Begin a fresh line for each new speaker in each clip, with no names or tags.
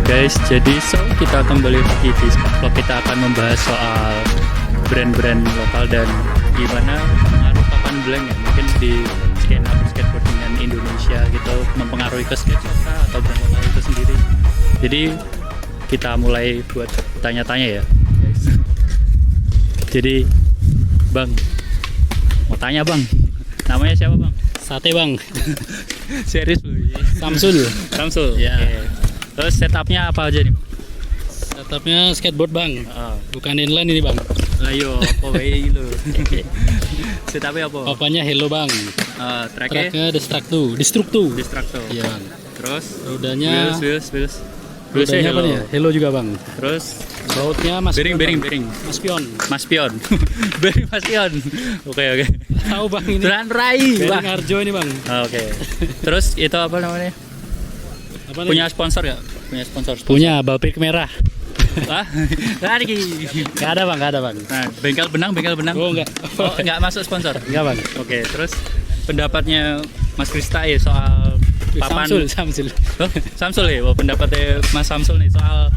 guys, jadi kita kembali lagi di vlog. Kita akan membahas soal brand-brand lokal dan gimana pengaruh papan blank ya, mungkin di skena skateboardingan Indonesia gitu mempengaruhi ke skate atau brand lokal itu sendiri. Jadi kita mulai buat tanya-tanya ya guys. Jadi Bang, mau tanya Bang, namanya siapa Bang?
Sate Bang.
Serius lu? Samsul
Ya.
Okay. Terus setupnya apa aja nih?
Setupnya skateboard Bang, bukan inline ini Bang.
Ayo, apa wae lu? Setupnya apa?
Papannya Hello Bang.
Tracknya
Destructo.
Destructo.
Iya Bang.
Terus
Rodanya
wheels.
rodanya apa nih ya? Hello juga Bang.
Terus
Bautnya Mas
bearing.
Mas Pion.
Bearing Mas Pion. Oke.
Tahu Bang ini.
Beran Rai.
Bearing
Bang.
Harjo ini Bang.
Oke. Terus itu apa namanya?
Apa nih?
Punya sponsor ya? Punya sponsor.
Punya Balpik merah.
Wah, lagi.
Gak ada Bang.
Nah, bengkel benang.
Oh enggak.
Oh, enggak masuk sponsor.
Enggak Bang.
Oke, terus pendapatnya Mas Krista ya soal papan
Samsul.
Oh, Samsul ya, pendapatnya Mas Samsul nih soal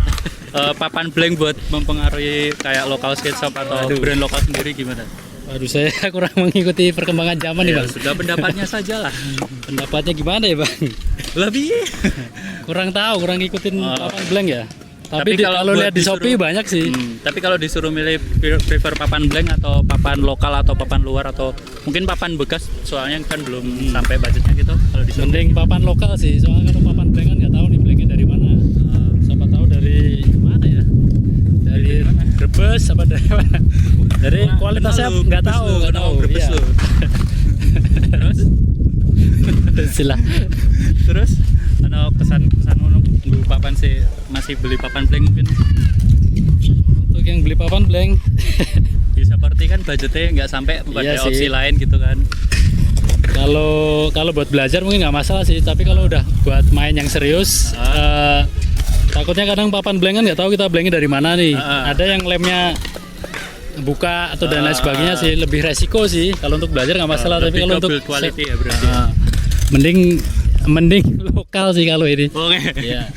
papan blank buat mempengaruhi kayak lokal skate shop atau brand lokal sendiri gimana?
Waduh, saya kurang mengikuti perkembangan zaman nih
Ya,
Bang.
sudah pendapatnya saja lah.
Pendapatnya gimana ya Bang?
Lebih.
Kurang ngikutin papan blank ya.
Tapi
Tapi
kalau
kalau
buat
lihat di Shopee
disuruh-
banyak sih.
Tapi kalau disuruh milih prefer papan blank atau papan lokal atau papan luar atau mungkin papan bekas, soalnya kan belum sampai budgetnya gitu. Kalau disuruh
Mending papan lokal sih, soalnya kalau papan blank kan nggak tahu nih blanknya dari mana. Siapa tahu dari mana ya? Dari Brebes apa dari mana? Dari kualitasnya nggak tahu.
Brebes
Iya.
lu. Terus
Sila.
terus kesan nunggu papan sih, masih beli papan blank mungkin
Untuk yang beli papan blank,
ya seperti kan budgetnya nggak sampai pada
Iya sih.
opsi lain gitu kan.
kalau buat belajar mungkin nggak masalah sih, tapi kalau udah buat main yang serius, takutnya kadang papan blank kan nggak tahu kita blanknya dari mana nih. Ada yang lemnya buka atau dan lain sebagainya sih, lebih resiko sih. Kalau untuk belajar nggak masalah, tapi
Lebih
kalau
ke
untuk
build quality ya berarti.
mending lokal sih kalau ini.
Oke.
Iya.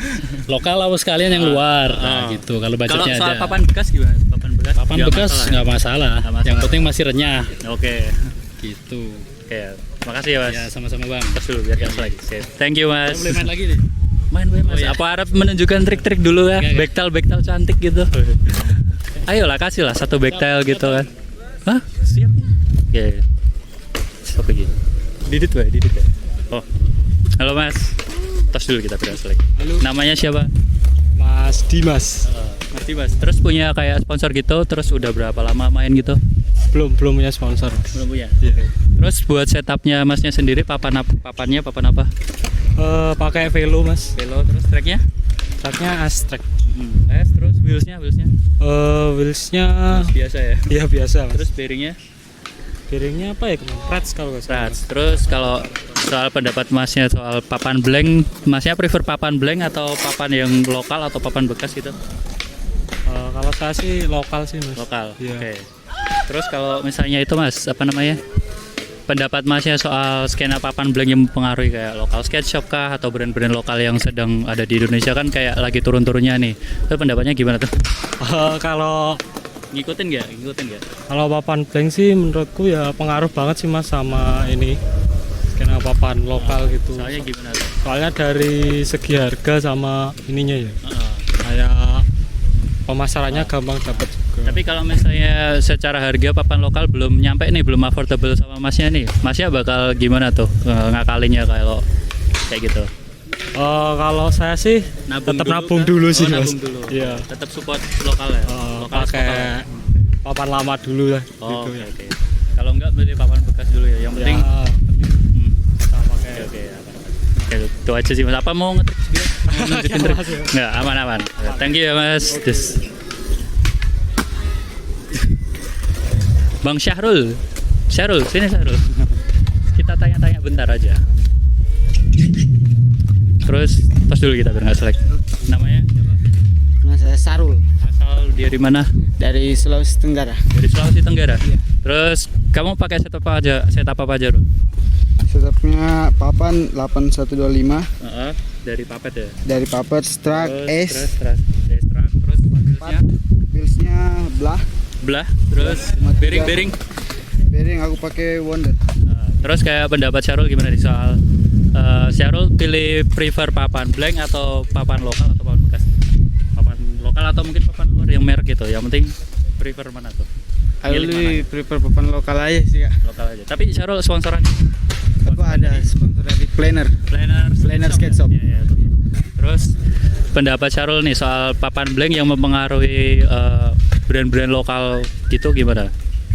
Lokal atau sekalian yang luar. Nah, gitu. Kalau
Kalau
budgetnya
soal
ada.
papan bekas gimana?
Papan
Nggak
bekas
masalah.
nggak masalah.
Nggak masalah.
Yang penting masih renyah.
Oke.
Gitu.
Oke. Makasih ya Mas.
Ya sama-sama Bang.
Terus dulu biar gas lagi. Sip. Thank you Mas.
Boleh main lagi nih.
Main Mas.
Oh, iya.
Apa harap menunjukkan trik-trik dulu ya?
Enggak.
Backtail cantik gitu. Ayolah kasih lah satu backtail gitu kan. Hah? Siap. Oke. Siapa lagi? Didit ya. Oh. Halo Mas. Tos dulu kita beres lagi.
Halo.
Namanya siapa?
Mas Dimas.
Ngerti Mas. Terus punya kayak sponsor gitu, terus udah berapa lama main gitu?
Belum punya sponsor.
Belum punya.
Iya.
Terus buat setupnya Masnya sendiri papan apa?
Pakai Velo Mas.
Velo, terus tracknya?
Tracknya Astrek.
Terus wheelsnya?
Wheelsnya
Biasa ya.
ya biasa Mas.
Terus bearingnya?
Piringnya apa ya kemarin? Rats kalau nggak salah.
Rats. Terus kalau soal pendapat Masnya soal papan blank, Masnya prefer papan blank atau papan yang lokal atau papan bekas gitu?
Kalau saya sih lokal sih Mas.
Lokal.
Iya.
Oke. Terus kalau misalnya itu Mas, apa namanya? Pendapat Masnya soal skena papan blank yang mempengaruhi kayak lokal skate shop kah atau brand-brand lokal yang sedang ada di Indonesia kan kayak lagi turun-turunnya nih. Itu pendapatnya gimana tuh?
Kalau
Ngikutin nggak?
kalau papan blank sih menurutku ya pengaruh banget sih Mas sama ini skena papan lokal gitu.
Soalnya gimana tuh?
Soalnya dari segi harga sama ininya ya.
Heeh.
Kayak pemasarannya gampang dapat juga.
Tapi kalau misalnya secara harga papan lokal belum nyampe nih, belum affordable sama Masnya nih, Masnya bakal gimana tuh ngakalinnya kalau kayak gitu?
Kalau saya sih tetap nabung dulu sih Mas.
Nabung dulu.
Iya.
Tetap support lokal ya. Lokal
Pakai papan lama dulu lah
Oh,
gitu
oke,
ya.
oke. Kalau enggak beli papan bekas dulu ya. Yang penting
Ya, kita pakai
oke. Oke, itu aja sih Mas. Apa mau ngetrik juga? Mau nunjukin trik?
Mas, ya.
Enggak, aman. Thank you ya Mas. Bang Syahrul, sini Syahrul. Kita tanya-tanya bentar aja. Terus tos dulu kita biar nggak selek. Namanya siapa?
Nama saya Sarul
Asal dari mana?
dari Sulawesi Tenggara.
Dari Sulawesi Tenggara. Terus kamu pakai setup apa aja, Ron?
Setupnya papan 8125,
Dari papet ya.
Dari Papet, Strak,
Terus
S,
terus mobilnya
pilsnya belah,
belah, terus
Matiga.
bearing.
bearing aku pakai Wonder.
Terus kayak pendapat Syarul gimana nih soal Syarul pilih prefer papan blank atau papan lokal atau papan bekas? Papan lokal atau mungkin papan luar yang merek gitu. Yang penting prefer mana tuh?
Aku
Milih
lebih prefer papan lokal aja sih kak.
Lokal aja. Tapi Syarul sponsoran.
Aku ada sponsor dari Planner. Planner Skate Shop.
Iya, betul. Terus pendapat Syarul nih soal papan blank yang mempengaruhi brand-brand lokal gitu gimana?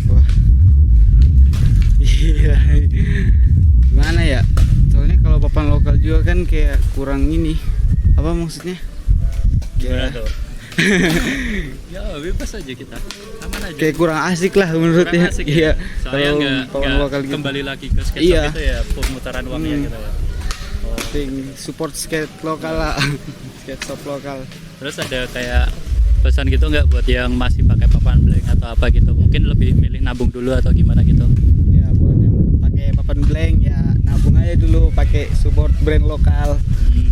Wah. Iya. Gimana ya? Soalnya kalau papan lokal juga kan kayak kurang ini. Apa maksudnya?
Gimana
Ya,
tuh? Ya bebas aja kita, aman aja.
kayak kurang asik lah menurutnya.
Kurang asik
Iya.
ya? Soalnya
Kalau
nggak
papan lokal gitu.
kembali lagi ke skate
Iya.
shop itu ya pemutaran uangnya
Hmm.
gitu ya. Oh.
Penting support skate lokal lah. Skate shop lokal.
Terus ada kayak pesan gitu nggak buat yang masih pakai papan blank atau apa gitu? Mungkin lebih milih nabung dulu atau gimana gitu?
Ya buat yang pakai papan blank ya nabung aja dulu, pakai support brand lokal.
Hmm.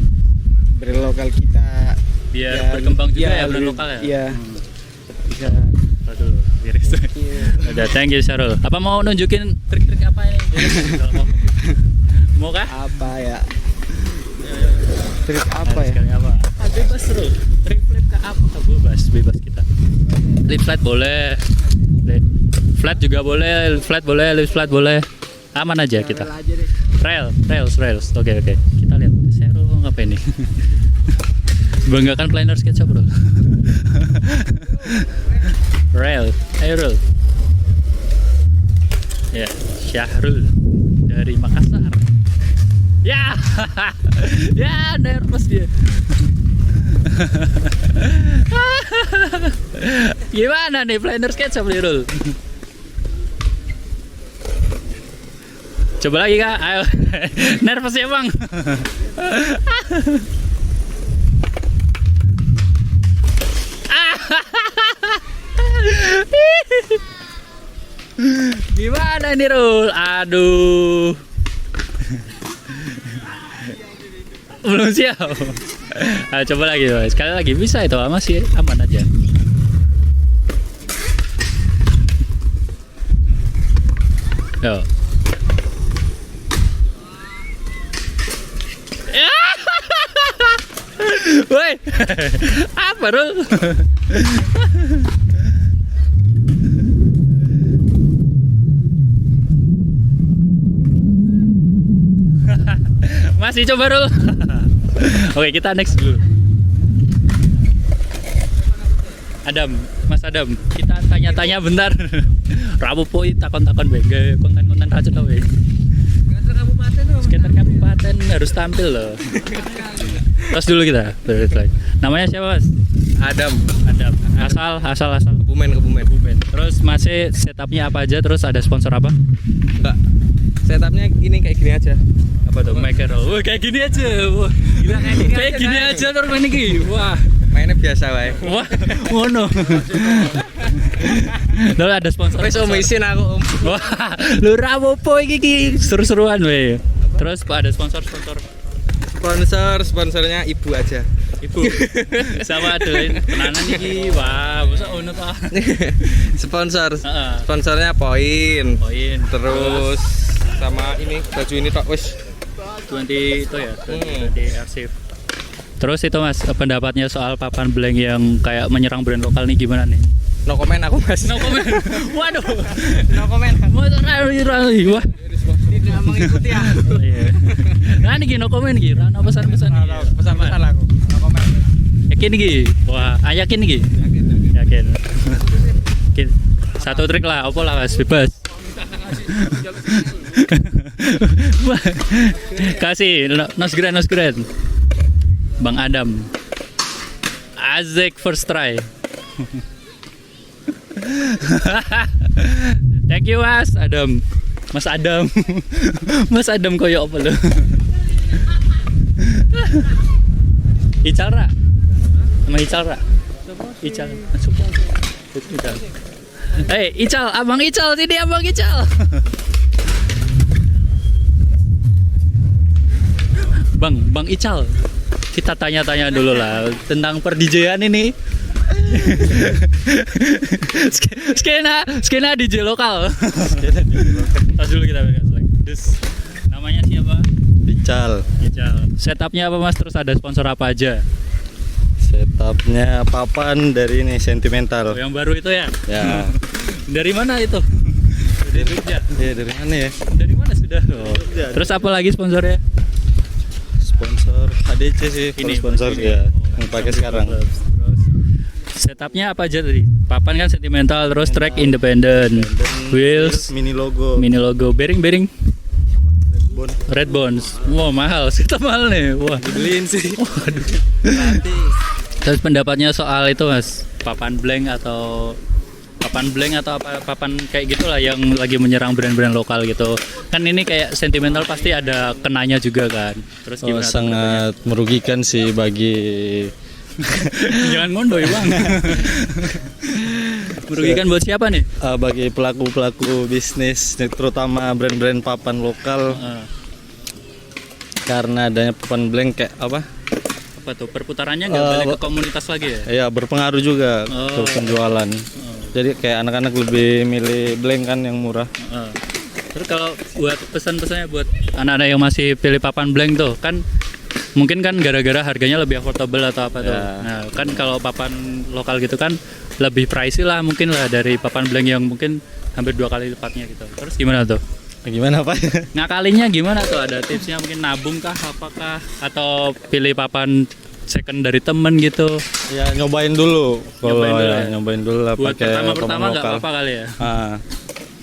Brand lokal kita
Biar
ya,
berkembang juga
iya,
ya brand
lebih-
lokal ya.
Iya. Bisa.
Aduh, miris.
Iya.
Udah, thank you Syarul. Apa mau nunjukin trik-trik apa ini? Kalau mau kah?
Apa ya? Trik apa ya?
Sekali apa? Bebas Rul. Trik flip ke apa? Bebas kita. Lip flat boleh. Flat juga boleh, lip flat boleh. Aman aja kita.
Rel aja deh.
Rails. Oke. Kita lihat Syarul ngapain nih? Banggakan Planner Skate Shop, bro. Rel. Ya, Syahrul dari Makassar. Ya. Ya, nervous dia. Gimana nih Planner Skate Shop, Rul? Coba lagi kak, ayo. Nervous ya bang. Gimana nih Rul? Aduh. Belum siap. Ayo coba lagi, sekali lagi bisa itu, masih aman aja. Yo. Woi, apa Rul? Masih coba Rul. Oke, kita next dulu. Mas Adam, kita tanya-tanya bentar. Rabu poi takon-takon bengke konten-konten racun loh. Skater kabupaten harus tampil loh. Terus dulu kita. Namanya siapa Mas?
Adam.
Asal.
Kebumen.
Terus masih setupnya apa aja? Terus ada sponsor apa?
Enggak. Setupnya ini kayak gini aja.
Apa tuh? Maker. Wah, kayak gini aja. Wah, gila kayak gini aja terus main iki. Wah.
Mainnya biasa wae.
Wah, ngono. Lalu ada sponsor.
Wis om isin aku om.
Wah, lu rapopo iki seru-seruan we. Terus ada sponsor-sponsor.
Sponsornya ibu aja.
Ibu. Sama doain tenanan iki. Wah, masa ono ta?
Sponsor.
Heeh.
Sponsornya Poin.
Poin.
Terus sama ini baju ini tok wis.
20 itu ya, 20 arsip. Terus itu Mas, pendapatnya soal papan blank yang kayak menyerang brand lokal nih gimana nih?
No comment aku Mas.
No comment. Waduh.
No comment.
Motor rali. Wah.
Tidak mengikuti aku.
Iya. Nah, ini no comment iki, ra ono pesan-pesan.
Pesan-pesan aku. No comment.
Yakin iki? Wah, yakin iki? Yakin. Yakin. Satu trik lah, opo lah Mas, bebas. Wah. Kasih nos grand. Bang Adam. Azek first try. Thank you Mas Adam. Mas Adam koyo apa lo? Ical ra? Sama Ical ra? Ical masuk. Ical. Hei, Ical, Abang Ical, sini Abang Ical. Bang Ical. kita tanya-tanya dulu lah tentang per-DJ-an ini. skena DJ lokal. Tas dulu kita pegang. Terus namanya siapa?
Ical.
Setupnya apa Mas? Terus ada sponsor apa aja?
Setupnya papan dari ini Sentimental.
Oh, yang baru itu ya?
Ya.
Dari mana itu? Dari Jogja.
Ya dari mana ya?
Dari mana sudah? Oh. Terus apa lagi sponsornya?
Sponsor HDC sih.
Ini,
Sponsor
ini.
ya. Yang pakai sekarang.
Terus setupnya apa aja tadi? Papan kan Sentimental, terus track independent, wheels,
Mini logo.
bearing,
Bon.
red bones. Wow, mahal. Setup mahal nih. Wah.
Dibeliin sih.
Waduh. Terus pendapatnya soal itu Mas, papan blank atau apa papan kayak gitulah yang lagi menyerang brand-brand lokal gitu. Kan ini kayak Sentimental pasti ada kenanya juga kan. Terus
Oh,
gimana?
sangat merugikan sih bagi
Jangan ngondoy Bang. Merugikan buat siapa nih?
bagi pelaku-pelaku bisnis terutama brand-brand papan lokal karena adanya papan blank kayak apa?
Apa tuh perputarannya nggak balik ke komunitas lagi ya?
Ya berpengaruh juga ke penjualan. Jadi kayak anak-anak lebih milih blank kan yang murah.
Terus kalau buat pesan-pesannya buat anak-anak yang masih pilih papan blank tuh kan mungkin kan gara-gara harganya lebih affordable atau apa tuh.
Ya.
Nah kan kalau papan lokal gitu kan lebih pricey lah mungkin lah dari papan blank yang mungkin hampir 2 kali lipatnya gitu. Terus gimana tuh?
Gimana Pak?
Ngakalinnya gimana tuh? Ada tipsnya mungkin nabung kah apakah atau pilih papan second dari temen gitu?
Ya nyobain dulu. Kalau
Nyobain dulu
ya,
ya?
nyobain dulu lah
Buat
pakai papan
pertama nggak
lokal.
apa-apa kali ya.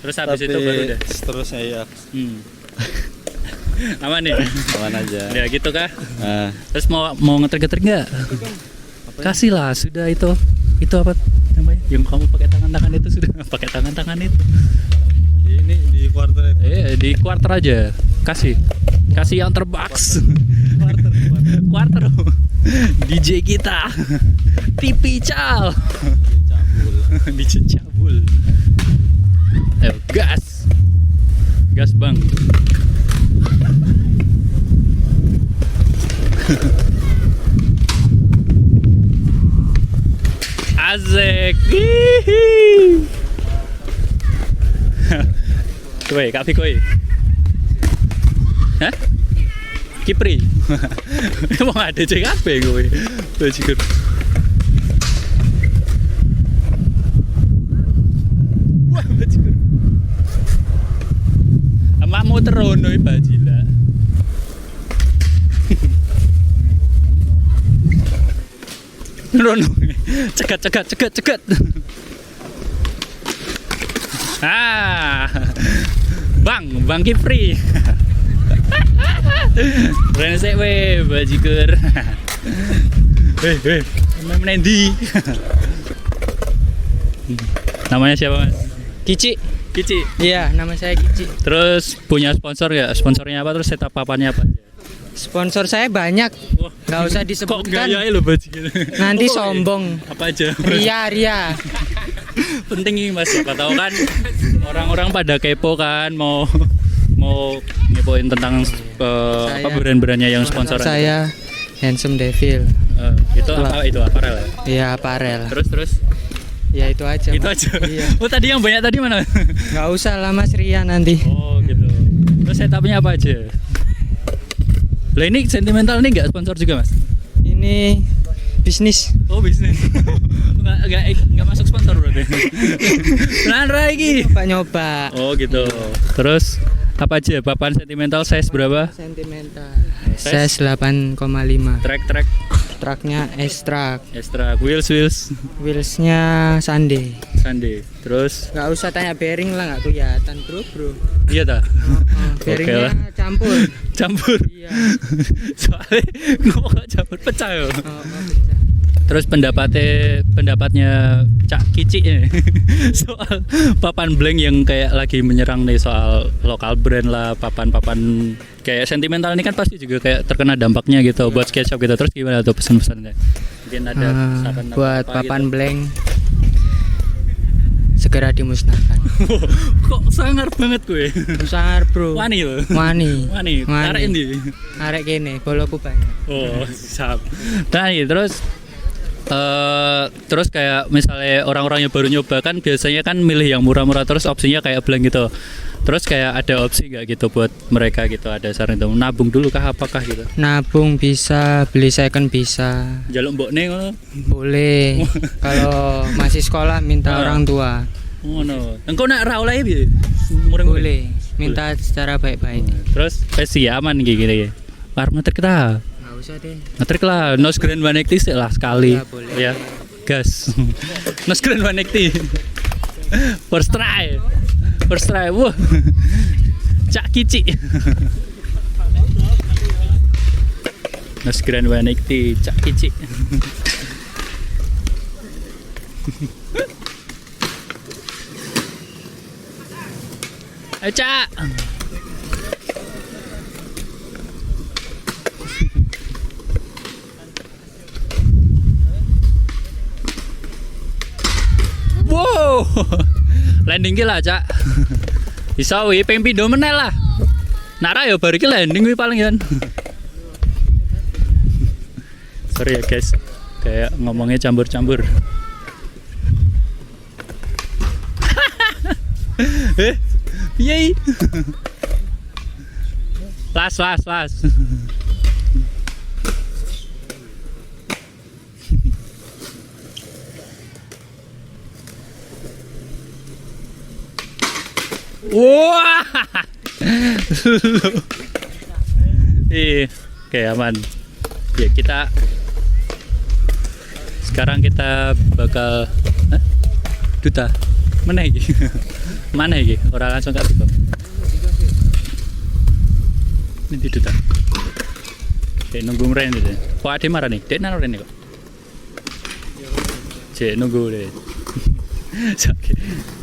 Terus habis
Tapi
itu baru deh.
seterusnya ya
Aman nih.
aman aja.
Ya gitu kah?
Ah,
Terus mau ngeter-geter nggak? Kasih lah sudah itu apa namanya? Yang kamu pakai tangan itu sudah pakai tangan itu.
ini di kuartal itu.
Di quarter aja. Kasih yang terbox. Quarter. DJ kita. TV Cal. DJ cabul. Ayo gas. Gas Bang. Asik. Kowe, Kak Fik kowe. Hah? Kipri. Emang ada CKP kowe. Bajigur. Wah, bajigur. Emakmu terono bajila. Rono. Cegat. Bang Kipri. Brengsek we bajigur. Menendi. Namanya siapa Mas?
Kici.
Kici.
Iya, nama saya Kici.
Terus punya sponsor ya? Sponsornya apa? Terus setup papannya apa?
Sponsor saya banyak.
Wah,
Nggak usah
kok
disebutkan.
gaya lo bajigur.
Nanti
Oh,
sombong.
Apa aja?
Ria.
Penting nih Mas, siapa tahu kan orang-orang pada kepo kan mau ngepoin tentang apa brand-brandnya yang sponsoran.
Saya Handsome Devil.
Itu aparel ya?
Iya, aparel.
Terus
Ya itu aja.
itu
Mas.
aja.
Iya.
Oh tadi yang banyak tadi mana?
Nggak usah lah Mas Ria nanti.
Oh gitu. Terus setupnya apa aja? Lah ini Sentimental ini nggak sponsor juga Mas?
Ini bisnis.
Oh bisnis. nggak masuk sponsor berarti. Beneran lagi.
Nyoba.
Oh gitu. Terus apa aja? Papan Sentimental size berapa?
Sentimental.
Size?
Size 8,5.
Track
Truknya S-Track.
extra wheels
Wheelsnya Sunday.
terus
Nggak usah tanya bearing lah, nggak kelihatan bro.
iya dah
Bearingnya
lah.
campur. Iya.
Soalnya ngomong gak campur pecah ya.
Pecah.
Terus pendapatnya Cak Kici ini soal papan blank yang kayak lagi menyerang nih soal lokal brand lah, papan-papan kayak Sentimental ini kan pasti juga kayak terkena dampaknya gitu buat skate shop gitu. Terus gimana tuh pesan-pesannya? Mungkin ada saran
Buat
apa
papan
gitu.
blank segera dimusnahkan.
Kok sangar banget gue.
Sangar bro.
Wani loh.
Wani.
Wani. Arek ini.
Arek kene, boloku banyak.
Oh, siap. Nah, iya, terus kayak misalnya orang-orang yang baru nyoba kan biasanya kan milih yang murah-murah terus opsinya kayak blank gitu. Terus kayak ada opsi nggak gitu buat mereka gitu, ada saran itu nabung dulu kah apakah gitu?
Nabung bisa, beli second bisa.
Jaluk mbokne ngono.
Boleh. Kalau masih sekolah minta orang tua.
Ngono. Engko nek ra oleh piye?
Boleh. Minta secara baik-baik.
Terus pasti aman gini ya. Arep ngetrik ta?
Enggak usah deh.
Ngetrik lah, Nos Grand 180 lah sekali.
Ya, boleh.
Ya. Gas. Nos Grand 180. First try. First try. Wah. Cak kici. Nos Grand 180 cak kici. Ayo Cak. Wow. Landing ki lah Cak. Bisa wi ping pindho meneh lah. Nara ya bar iki landing wi paling kan. Sorry ya guys. Kayak ngomongnya campur-campur. Piye? Las. Wah. Oke aman. Ya kita sekarang kita bakal duta. Mana iki? Mana iki? Ora langsung gak tiba. Ini duta. Dek nunggu mren iki. Kok ade marah nih? Dek nang rene kok. Cek nunggu deh.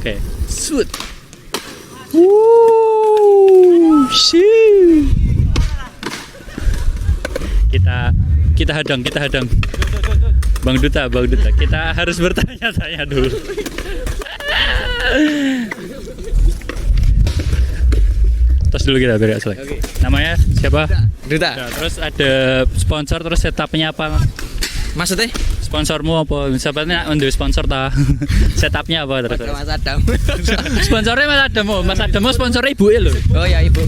Oke. Shoot. Shit. Kita hadang. Bang Duta, kita harus bertanya-tanya dulu. Tos dulu kita beri asal. Okay. Namanya siapa?
Duta.
Nah, terus ada sponsor, terus setupnya apa?
Maksudnya?
Sponsormu apa? Misalnya untuk sponsor ta? Setupnya apa terus?
Mas Adam.
Sponsornya Mas Adam. Mas Adam sponsornya ibu loh.
Oh ya ibu.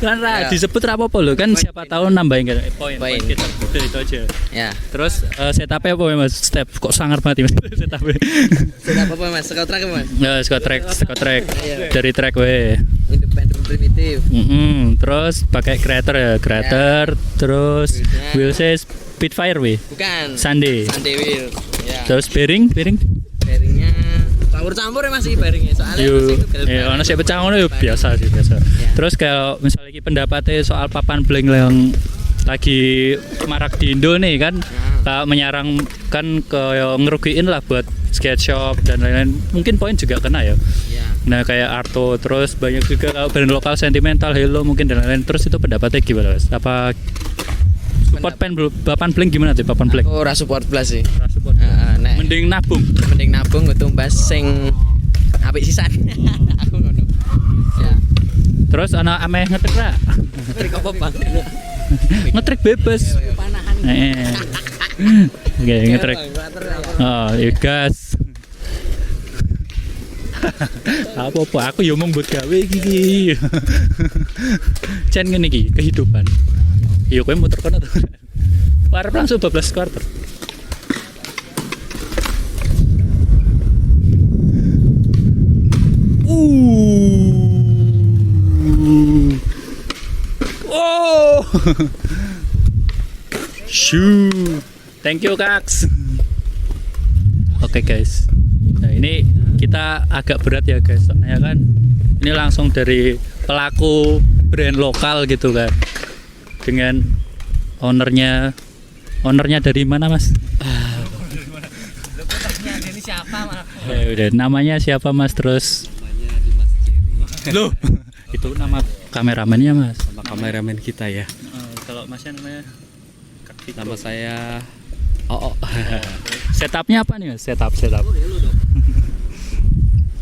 Kan disebut apa loh kan siapa tahu nambahin kan poin kita udah itu aja.
Ya.
Terus setupnya apa Mas? Step kok sangar banget Mas setupnya.
Setup apa Mas? Scout track Mas?
Ya, scout track. Dari track we.
Independent primitif.
Terus pakai creator ya. Terus wheel size Spitfire we.
Bukan.
Sunday
wheel. Ya.
Terus bearing.
Bearingnya campur-campur ya masih bearingnya soalnya
Yo,
masih itu
ono sing pecah ngono yo biasa.
Ya.
Terus kalau misalnya iki pendapatnya soal papan blank yang lagi marak di Indo nih kan, kalau menyarankan ke ngerugiin lah buat skate shop dan lain-lain. Mungkin poin juga kena ya. Nah kayak Arto, terus banyak juga kalau brand lokal Sentimental, Hello mungkin dan lain-lain. Terus itu pendapatnya gimana Mas? Apa support papan blank gimana tuh papan blank?
Aku ora support blas sih.
Mending nabung
Tumbas sing apik sisan. Aku ngono. Ya.
Terus anak ameh ngetrik ra?
Ngetrik apa Bang?
Ngetrik bebas.
Panahan.
Oke, ngetrik. Oh, ya gas. Apa aku yo mung buat gawe iki. Cen ngene iki kehidupan. Yo kowe muter kono to. Arep langsung 12 quarter. Oh. Shoo. Thank you, Kaks. Oke, guys. Nah, ini kita agak berat ya, guys. Soalnya kan ini langsung dari pelaku brand lokal gitu kan. Dengan ownernya dari mana, Mas?
Ini siapa, Mas?
Udah, namanya siapa, Mas? Terus loh, itu nama kameramennya Mas.
Nama kameramen kita ya.
Kalau Masnya namanya?
Nama saya
Setupnya apa nih Mas? Setup.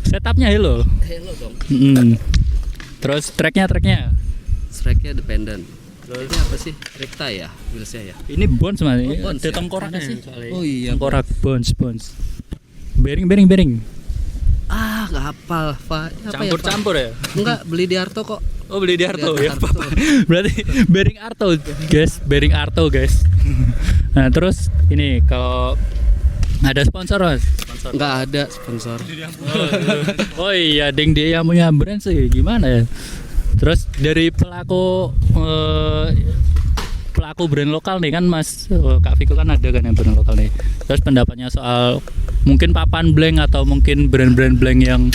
Setupnya Hello.
Hello dong.
Terus tracknya
Strike-nya dependent. Terus ini apa sih? Rekta ya, wheelsnya ya.
ini Bones mas.
Bones
Ada
ya?
tengkoraknya
Mana sih?
soalnya.
Oh iya.
Tengkorak Bones. Bearing.
Ah, nggak hafal, Pak. Apa ya, Pak?
Campur ya?
Enggak, beli di Arto kok.
Oh beli di Arto
Beli di
ya.
Arto.
Berarti bearing Arto guys. Nah terus ini kalau ada sponsor mas.
Enggak ada sponsor.
Oh iya ding dia yang punya brand sih gimana ya. Terus dari pelaku brand lokal nih kan mas Kak Viko kan ada kan yang brand lokal nih. Terus pendapatnya soal mungkin papan blank atau mungkin brand-brand blank yang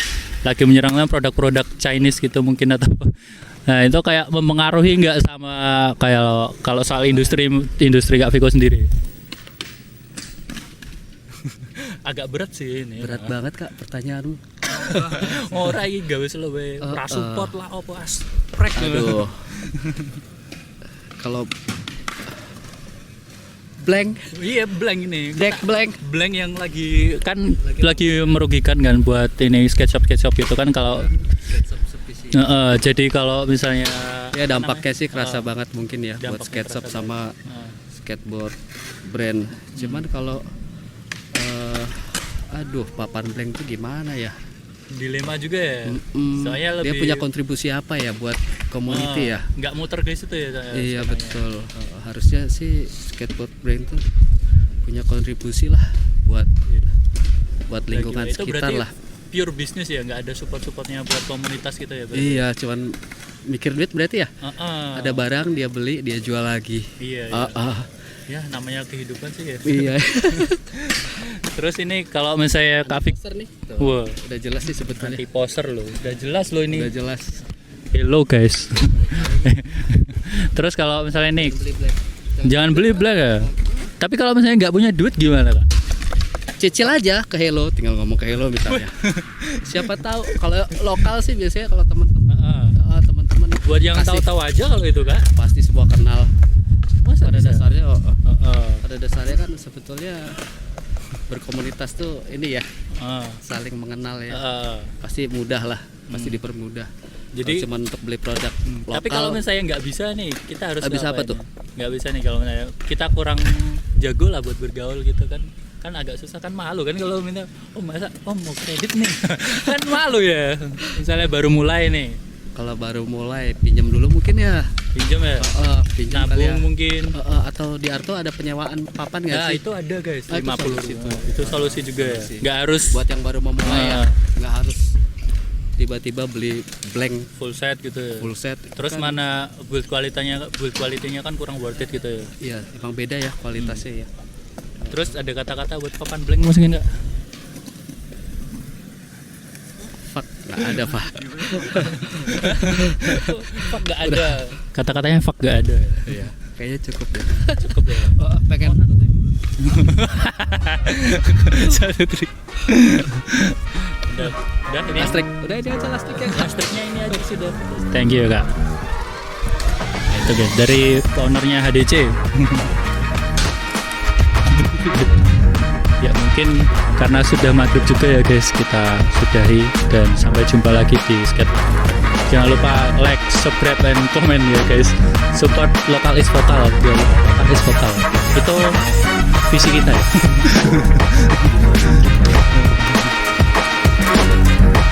lagi menyerangnya produk-produk Chinese gitu mungkin atau apa. Nah itu kayak mempengaruhi nggak sama kayak kalau soal industri Kak Viko sendiri? Agak berat sih ini.
Berat banget Kak pertanyaanmu.
Ora iki gawe slowe, pra support lah opo prek.
Aduh. Kalau blank,
Iya blank ini.
blank.
Blank yang lagi merugikan kan buat ini sketch shop itu kan kalau jadi kalau misalnya
Ya dampaknya sih kerasa banget mungkin ya buat
Dampaknya
skate shop
kerasa
sama skateboard brand. Cuman kalau aduh papan blank tuh gimana ya?
dilema juga ya. Soalnya
Dia
lebih
punya kontribusi apa ya buat community ya?
nggak muter ke situ ya.
Iya
sebenarnya.
betul. Harusnya sih skateboard brand tuh punya kontribusi lah buat lingkungan
Itu
sekitar
berarti
lah.
pure bisnis ya, nggak ada supportnya buat komunitas gitu ya berarti.
Iya, cuman mikir duit berarti ya. Ada barang dia beli dia jual lagi.
Iya. Ya namanya kehidupan sih ya.
Iya.
Terus ini kalau misalnya Kak Vik,
Poster nih. Tuh,
wah,
udah jelas sih sebetulnya.
anti poster loh, udah jelas loh ini.
Udah jelas.
Hello guys. Terus kalau misalnya ini
Beli black.
jangan beli black ya. Tapi kalau misalnya nggak punya duit gimana Kak?
Cicil aja ke Hello, tinggal ngomong ke Hello misalnya. Siapa tahu kalau lokal sih biasanya kalau teman-teman teman-teman
Buat yang
kasih-
tahu-tahu aja kalau itu Kak.
pasti semua kenal.
Masa
Pada
bisa?
dasarnya pada dasarnya kan sebetulnya berkomunitas tuh ini ya saling mengenal ya. Pasti mudah lah, pasti dipermudah.
Jadi-
Jadi cuma untuk beli produk lokal.
Tapi kalau misalnya nggak bisa nih, kita harus
Nggak bisa apa
ngapain
tuh?
nih? Nggak bisa nih kalau misalnya kita kurang jago lah buat bergaul gitu kan. Kan agak susah kan, malu kan kalau minta mau kredit nih. Kan malu ya. Misalnya baru mulai nih,
kalau baru mulai pinjam dulu mungkin ya.
pinjam ya.
Pinjam
Nabung
kali ya.
mungkin.
Atau di Arto ada penyewaan papan nggak
Nah
sih?
itu ada guys,
Ah, itu
50
solusi.
situ. Itu solusi juga ya.
Solusi.
Nggak harus
Buat yang baru mau mulai ya,
Ah.
nggak harus tiba-tiba beli blank
full set gitu ya.
full set.
Terus
Kan,
mana build kualitinya kan kurang worth it gitu ya.
Iya, emang beda ya kualitasnya ya.
Terus ada kata-kata buat papan blank masukin nggak?
Fuck, nggak ada pak.
Fuck nggak ada. Kata-katanya fuck nggak ada.
Iya, kayaknya cukup ya.
Cukup ya.
Pengen
Satu trik. Udah ini
lastrik. Udah ini aja lastiknya.
listriknya ini aja sudah. Thank you kak. Nah, itu guys dari ownernya HDC. Ya mungkin karena sudah maghrib juga ya guys, kita sudahi dan sampai jumpa lagi di skate. Jangan lupa like, subscribe, dan komen ya guys. Support lokal is vokal, lokal is vokal. Itu visi kita ya.